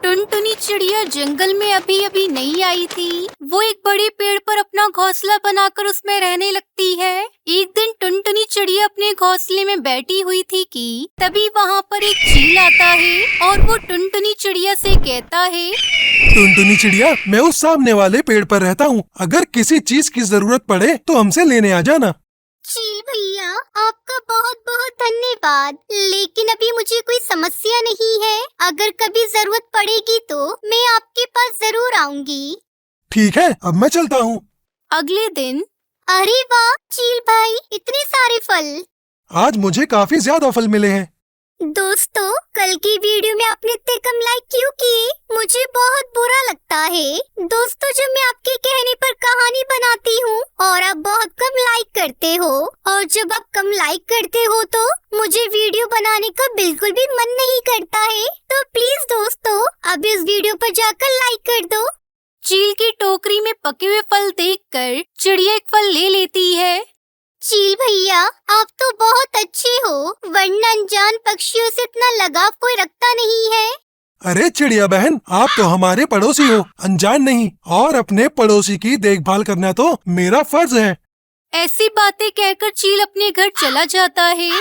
टुनटुनी चिड़िया जंगल में अभी अभी नई आई थी। वो एक बड़े पेड़ पर अपना घोंसला बनाकर उसमें रहने लगती है। एक दिन टुनटुनी चिड़िया अपने घोंसले में बैठी हुई थी कि तभी वहाँ पर एक चील आता है और वो टुनटुनी चिड़िया से कहता है, टुनटुनी चिड़िया, मैं उस सामने वाले पेड़ पर रहता हूँ। अगर किसी चीज की जरूरत पड़े तो हमसे लेने आ जाना। चील भैया, आपका बहुत बहुत धन्यवाद, लेकिन अभी मुझे कोई समस्या नहीं है। अगर कभी जरूरत पड़ेगी तो मैं आपके पास जरूर आऊंगी। ठीक है, अब मैं चलता हूँ। अगले दिन। अरे वाह चील भाई, इतने सारे फल। आज मुझे काफी ज्यादा फल मिले हैं। दोस्तों, कल की वीडियो में आपने इतने कम लाइक क्यों किए? मुझे बहुत बुरा लगता है। दोस्तों, जब मैं आपके कहने पर कहानी बनाती हूँ और आप बहुत कम लाइक करते हो, और जब आप कम लाइक करते हो तो मुझे वीडियो बनाने का बिल्कुल भी मन नहीं करता है। तो प्लीज दोस्तों, अब इस वीडियो पर जाकर लाइक कर दो। चील की टोकरी में पके हुए फल देखकर चिड़िया एक फल ले लेती है। चील भैया, आप तो बहुत अच्छे हो, वरना अनजान पक्षियों से इतना लगाव कोई रखता नहीं है। अरे चिड़िया बहन, आप तो हमारे पड़ोसी हो, अनजान नहीं। और अपने पड़ोसी की देखभाल करना तो मेरा फर्ज है। ऐसी बातें कहकर चील अपने घर चला जाता है।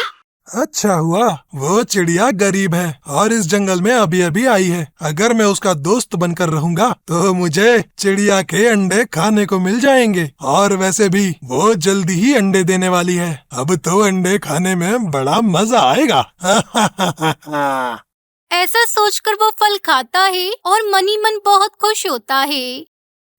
अच्छा हुआ वो चिड़िया गरीब है और इस जंगल में अभी अभी आई है। अगर मैं उसका दोस्त बनकर रहूंगा तो मुझे चिड़िया के अंडे खाने को मिल जाएंगे। और वैसे भी वो जल्दी ही अंडे देने वाली है। अब तो अंडे खाने में बड़ा मजा आएगा। ऐसा सोचकर वो फल खाता है और मन ही मन बहुत खुश होता है।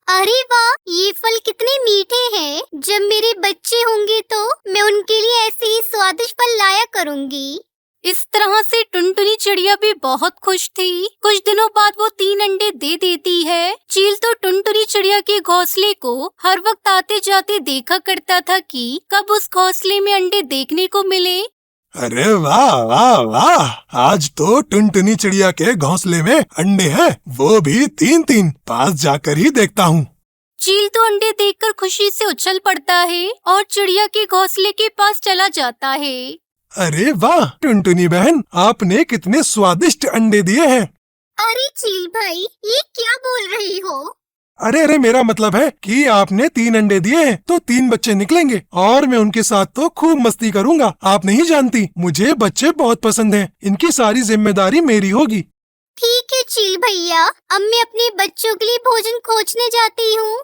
अरे वाह, ये फल कितने मीठे हैं। जब मेरे बच्चे होंगे तो मैं उनके लिए ऐसे ही स्वादिष्ट फल लाया करूंगी। इस तरह से टुनटुनी चिड़िया भी बहुत खुश थी। कुछ दिनों बाद वो 3 अंडे दे देती है। चील तो टुनटुनी चिड़िया के घोंसले को हर वक्त आते जाते देखा करता था कि कब उस घोंसले में अंडे देखने को मिले। अरे वाह वाह वाह, आज तो टुनटुनी चिड़िया के घोंसले में अंडे हैं, वो भी 3-3। पास जाकर ही देखता हूँ। चील तो अंडे देखकर खुशी से उछल पड़ता है और चिड़िया के घोंसले के पास चला जाता है। अरे वाह टुनटुनी बहन, आपने कितने स्वादिष्ट अंडे दिए हैं। अरे चील भाई, ये क्या बोल रही हो? अरे मेरा मतलब है कि आपने 3 अंडे दिए हैं तो 3 बच्चे निकलेंगे और मैं उनके साथ तो खूब मस्ती करूंगा। आप नहीं जानती, मुझे बच्चे बहुत पसंद हैं। इनकी सारी जिम्मेदारी मेरी होगी। ठीक है चील भैया, अब मैं अपने बच्चों के लिए भोजन खोजने जाती हूँ।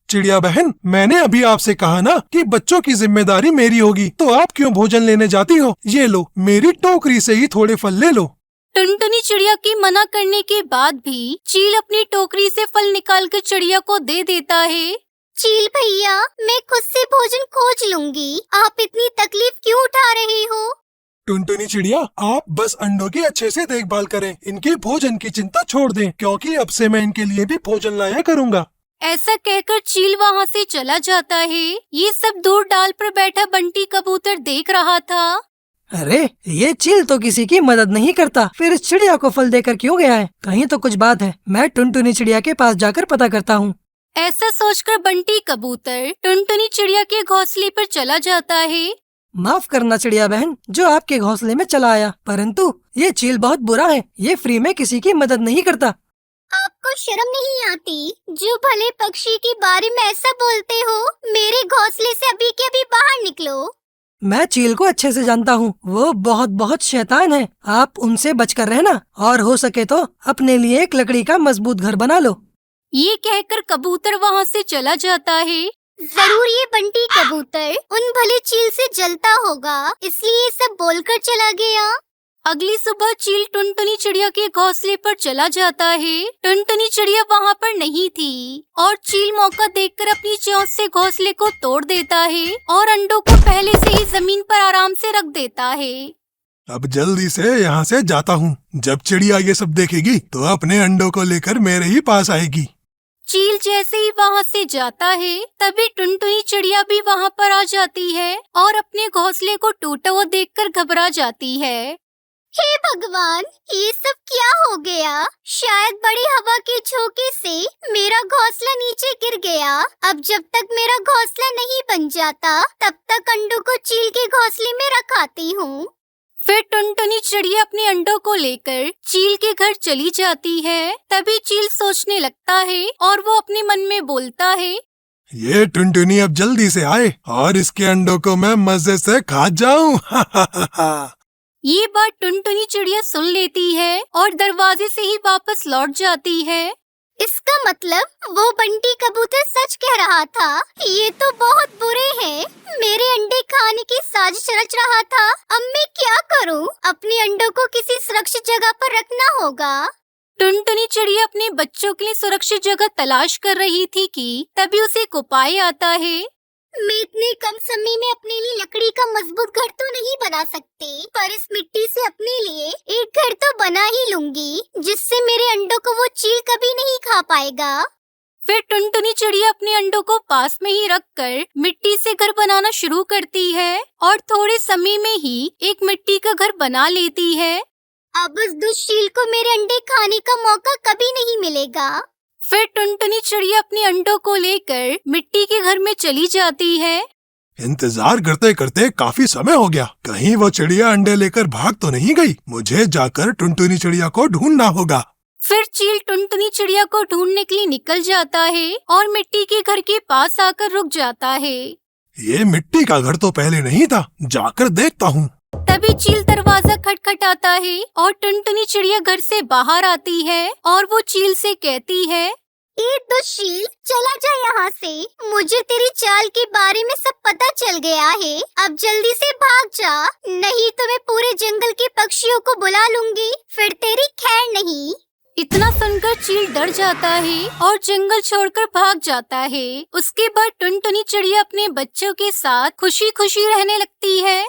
चिड़िया बहन, मैंने अभी आपसे कहा ना कि बच्चों की जिम्मेदारी मेरी होगी, तो आप क्यों भोजन लेने जाती हो? ये लो, मेरी टोकरी से ही थोड़े फल ले लो। टुनटुनी चिड़िया की मना करने के बाद भी चील अपनी टोकरी से फल निकालकर चिड़िया को दे देता है। चील भैया, मैं खुद से भोजन खोज लूंगी। आप इतनी तकलीफ क्यों उठा रहे हो? टुनटुनी चिड़िया, आप बस अंडों की अच्छे से देखभाल करें। इनके भोजन की चिंता छोड़ दें, क्योंकि अब से मैं इनके लिए भी भोजन लाया करूँगा। ऐसा कहकर चील वहाँ से चला जाता है। ये सब दूर डाल पर बैठा बंटी कबूतर देख रहा था। अरे ये चील तो किसी की मदद नहीं करता, फिर इस चिड़िया को फल देकर क्यों गया है? कहीं तो कुछ बात है। मैं टुनटुनी चिड़िया के पास जाकर पता करता हूँ। ऐसा सोचकर बंटी कबूतर टुनटुनी चिड़िया के घोंसले पर चला जाता है। माफ करना चिड़िया बहन, जो आपके घोंसले में चला आया, परंतु ये चील बहुत बुरा है। ये फ्री में किसी की मदद नहीं करता। आपको शर्म नहीं आती? जो भले पक्षी के बारे में ऐसा बोलते हो। मेरे घोंसले से अभी के अभी बाहर निकलो। मैं चील को अच्छे से जानता हूँ, वो बहुत बहुत शैतान है। आप उनसे बचकर रहना और हो सके तो अपने लिए एक लकड़ी का मजबूत घर बना लो। ये कहकर कबूतर वहाँ से चला जाता है। जरूर ये बंटी कबूतर उन भले चील से जलता होगा, इसलिए ये सब बोलकर चला गया। अगली सुबह चील टुनटुनी चिड़िया के घोंसले पर चला जाता है। टुनटुनी चिड़िया वहाँ पर नहीं थी और चील मौका देखकर अपनी चोंच से घोंसले को तोड़ देता है और अंडों को पहले से ही जमीन पर आराम से रख देता है। अब जल्दी से यहाँ से जाता हूँ। जब चिड़िया ये सब देखेगी तो अपने अंडों को लेकर मेरे ही पास आएगी। चील जैसे ही वहाँ से जाता है, तभी टुनटुनी चिड़िया भी वहाँ पर आ जाती है और अपने घोंसले को टूटा हुआ देखकर घबरा जाती है। हे भगवान, ये सब क्या हो गया? शायद बड़ी हवा के झोंके से मेरा घोंसला नीचे गिर गया। अब जब तक मेरा घोंसला नहीं बन जाता, तब तक अंडों को चील के घोंसले में रखाती हूँ। फिर टुनटुनी चिड़िया अपने अंडों को लेकर चील के घर चली जाती है। तभी चील सोचने लगता है और वो अपने मन में बोलता है, ये टुनटुनी अब जल्दी से आए और इसके अंडों को मैं मजे से खा जाऊं। ये बात टुनटुनी चिड़िया सुन लेती है और दरवाजे से ही वापस लौट जाती है। इसका मतलब वो बंटी कबूतर सच कह रहा था। ये तो बहुत बुरे हैं। मेरे अंडे खाने की साजिश रच रहा था। अब मैं क्या करूं? अपने अंडों को किसी सुरक्षित जगह पर रखना होगा। टुनटुनी चिड़िया अपने बच्चों के लिए सुरक्षित जगह तलाश कर रही थी कि तभी उसे एक उपाय आता है। मैं इतने कम समय में अपने लिए लकड़ी का मजबूत घर तो नहीं बना सकती, पर इस मिट्टी से अपने लिए एक घर तो बना ही लूंगी, जिससे मेरे अंडों को वो चील कभी नहीं खा पाएगा। फिर टुनटुनी चिड़िया अपने अंडों को पास में ही रखकर मिट्टी से घर बनाना शुरू करती है और थोड़े समय में ही एक मिट्टी का घर बना लेती है। अब उस दुष्ट चील को मेरे अंडे खाने का मौका कभी नहीं मिलेगा। फिर टुनटुनी चिड़िया अपने अंडों को लेकर मिट्टी के घर में चली जाती है। इंतजार करते करते काफी समय हो गया। कहीं वो चिड़िया अंडे लेकर भाग तो नहीं गई। मुझे जाकर टुनटुनी चिड़िया को ढूंढना होगा। फिर चील टुनटुनी चिड़िया को ढूंढने के लिए निकल जाता है और मिट्टी के घर के पास आकर रुक जाता है। ये मिट्टी का घर तो पहले नहीं था, जाकर देखता हूँ। तभी चील दरवाजा खटखटाता है और टुनटुनी चिड़िया घर से बाहर आती है और वो चील से कहती है, ए दुष्ट, चला जा यहाँ से। मुझे तेरी चाल के बारे में सब पता चल गया है। अब जल्दी से भाग जा, नहीं तो मैं पूरे जंगल के पक्षियों को बुला लूंगी, फिर तेरी खैर नहीं। इतना सुनकर चील डर जाता है और जंगल छोड़कर भाग जाता है। उसके बाद टुनटुनी चिड़िया अपने बच्चों के साथ खुशी खुशी रहने लगती है।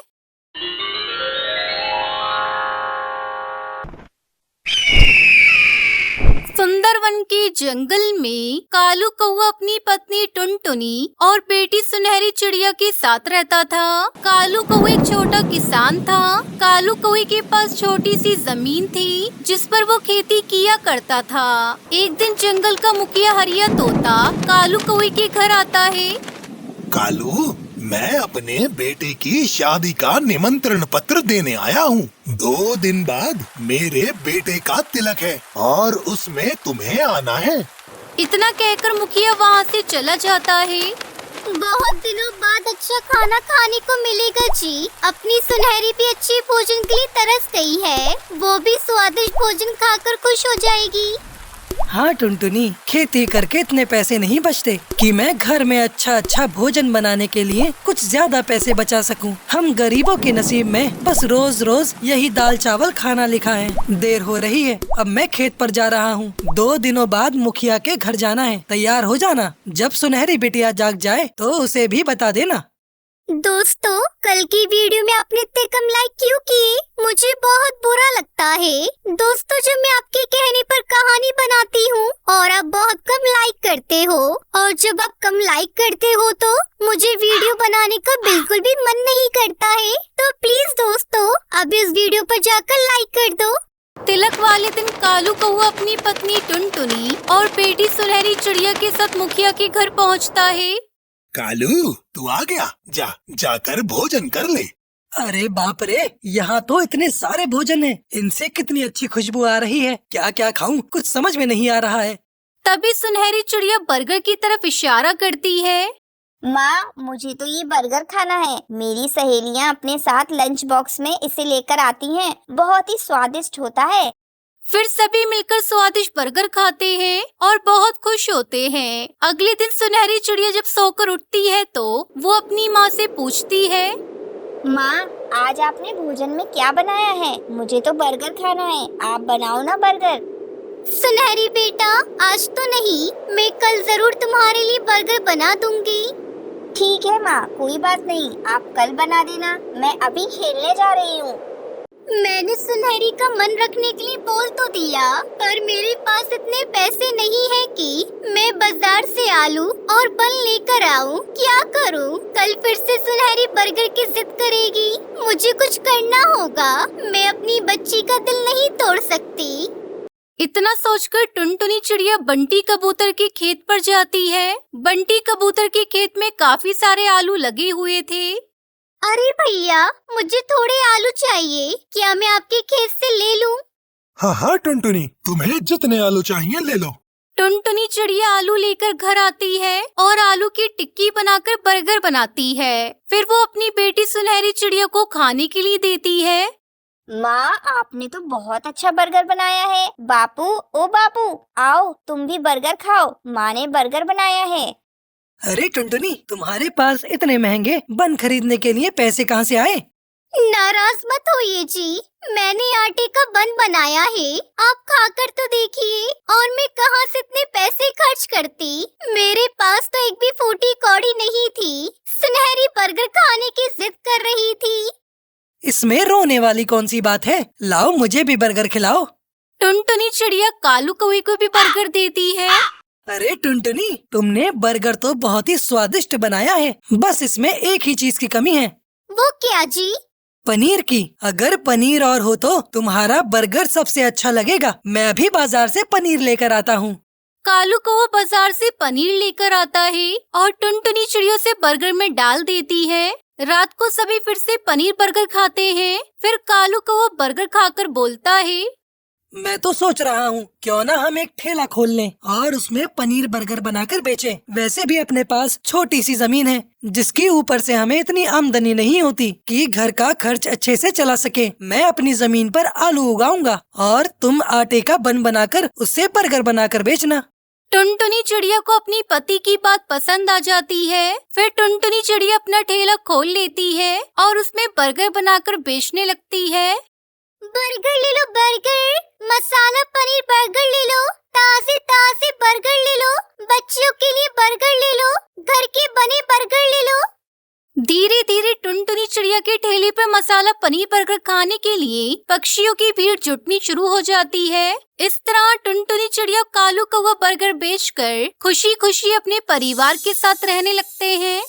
सुंदरवन के जंगल में कालू कौआ अपनी पत्नी टुनटुनी और बेटी सुनहरी चिड़िया के साथ रहता था। कालू कौआ एक छोटा किसान था। कालू कौए के पास छोटी सी जमीन थी जिस पर वो खेती किया करता था। एक दिन जंगल का मुखिया हरिया तोता कालू कौए के घर आता है। कालू, मैं अपने बेटे की शादी का निमंत्रण पत्र देने आया हूँ। 2 दिन बाद मेरे बेटे का तिलक है और उसमें तुम्हें आना है। इतना कहकर मुखिया वहाँ से चला जाता है। बहुत दिनों बाद अच्छा खाना खाने को मिलेगा जी। अपनी सुनहरी भी अच्छे भोजन के लिए तरस गई है। वो भी स्वादिष्ट भोजन खाकर खुश हो जाएगी। हाँ टुनटुनी, खेती करके इतने पैसे नहीं बचते कि मैं घर में अच्छा भोजन बनाने के लिए कुछ ज्यादा पैसे बचा सकूं। हम गरीबों के नसीब में बस रोज रोज यही दाल चावल खाना लिखा है। देर हो रही है, अब मैं खेत पर जा रहा हूँ। 2 दिनों बाद मुखिया के घर जाना है, तैयार हो जाना। जब सुनहरी बिटिया जाग जाए तो उसे भी बता देना। दोस्तों, कल की वीडियो में आपने इतने कम लाइक क्यों किए? मुझे बहुत बुरा लगता है। दोस्तों, जब मैं आपके कहने पर कहानी बनाती हूँ और आप बहुत कम लाइक करते हो, और जब आप कम लाइक करते हो तो मुझे वीडियो बनाने का बिल्कुल भी मन नहीं करता है। तो प्लीज दोस्तों, अब इस वीडियो पर जाकर लाइक कर दो। तिलक वाले दिन कालू कौआ अपनी पत्नी टुनटुनी और बेटी सुनहरी चिड़िया के साथ मुखिया के घर पहुँचता है। कालू, तू आ गया? जाकर भोजन कर ले। अरे बाप रे, यहाँ तो इतने सारे भोजन हैं। इनसे कितनी अच्छी खुशबू आ रही है। क्या क्या खाऊं, कुछ समझ में नहीं आ रहा है। तभी सुनहरी चिड़िया बर्गर की तरफ इशारा करती है। माँ, मुझे तो ये बर्गर खाना है। मेरी सहेलियाँ अपने साथ लंच बॉक्स में इसे लेकर आती हैं। बहुत ही स्वादिष्ट होता है। फिर सभी मिलकर स्वादिष्ट बर्गर खाते हैं और बहुत खुश होते हैं। अगले दिन सुनहरी चिड़िया जब सोकर उठती है तो वो अपनी माँ से पूछती है, माँ, आज आपने भोजन में क्या बनाया है? मुझे तो बर्गर खाना है, आप बनाओ ना बर्गर। सुनहरी बेटा, आज तो नहीं, मैं कल जरूर तुम्हारे लिए बर्गर बना दूंगी। ठीक है माँ, कोई बात नहीं, आप कल बना देना। मैं अभी खेलने जा रही हूँ। मैंने सुनहरी का मन रखने के लिए बोल तो दिया, पर मेरे पास इतने पैसे नहीं है कि मैं बाजार से आलू और बन लेकर आऊं। क्या करूं? कल फिर से सुनहरी बर्गर की जिद करेगी। मुझे कुछ करना होगा। मैं अपनी बच्ची का दिल नहीं तोड़ सकती। इतना सोचकर टुनटुनी चिड़िया बंटी कबूतर के खेत पर जाती है। बंटी कबूतर के खेत में काफी सारे आलू लगे हुए थे। अरे भैया, मुझे थोड़े आलू चाहिए, क्या मैं आपके खेत से ले लूं? हाँ हाँ टुनटुनी, तुम्हें जितने आलू चाहिए ले लो। टुनटुनी चिड़िया आलू लेकर घर आती है और आलू की टिक्की बनाकर बर्गर बनाती है। फिर वो अपनी बेटी सुनहरी चिड़िया को खाने के लिए देती है। माँ, आपने तो बहुत अच्छा बर्गर बनाया है। बापू, ओ बापू, आओ तुम भी बर्गर खाओ, माँ ने बर्गर बनाया है। अरे टुनटुनी, तुम्हारे पास इतने महंगे बन खरीदने के लिए पैसे कहाँ से आए? नाराज मत होइए जी, मैंने आटे का बन बनाया है, आप खाकर तो देखिए। और मैं कहाँ से इतने पैसे खर्च करती, मेरे पास तो एक भी फूटी कौड़ी नहीं थी। सुनहरी बर्गर खाने की जिद कर रही थी। इसमें रोने वाली कौन सी बात है? लाओ मुझे भी बर्गर खिलाओ। टुनटुनी चिड़िया कालू कौवे को भी बर्गर देती है। अरे टुनटुनी, तुमने बर्गर तो बहुत ही स्वादिष्ट बनाया है, बस इसमें एक ही चीज की कमी है। वो क्या जी? पनीर की। अगर पनीर और हो तो तुम्हारा बर्गर सबसे अच्छा लगेगा। मैं अभी बाजार से पनीर लेकर आता हूँ। कालू कौवा बाजार से पनीर लेकर आता है और टुनटुनी चिड़िया से बर्गर में डाल देती है। रात को सभी फिर से पनीर बर्गर खाते हैं। फिर कालू कौवा बर्गर खाकर बोलता है, मैं तो सोच रहा हूँ क्यों ना हम एक ठेला खोल लें और उसमें पनीर बर्गर बनाकर बेचें। वैसे भी अपने पास छोटी सी जमीन है, जिसकी ऊपर से हमें इतनी आमदनी नहीं होती कि घर का खर्च अच्छे से चला सके। मैं अपनी जमीन पर आलू उगाऊंगा और तुम आटे का बन बनाकर उससे बर्गर बनाकर बेचना। टुनटुनी चिड़िया को अपनी पति की बात पसंद आ जाती है। फिर टुनटुनी चिड़िया अपना ठेला खोल लेती है और उसमें बर्गर बनाकर बेचने लगती है। बर्गर ले लो बर्गर, मसाला पनीर बर्गर ले लो, ताजे ताजे बर्गर ले लो, बच्चों के लिए बर्गर ले लो, घर के बने बर्गर ले लो। धीरे धीरे टुनटुनी चिड़िया के ठेले पर मसाला पनीर बर्गर खाने के लिए पक्षियों की भीड़ जुटनी शुरू हो जाती है। इस तरह टुनटुनी चिड़िया कालू कौवा बर्गर बेचकर खुशी खुशी अपने परिवार के साथ रहने लगते हैं।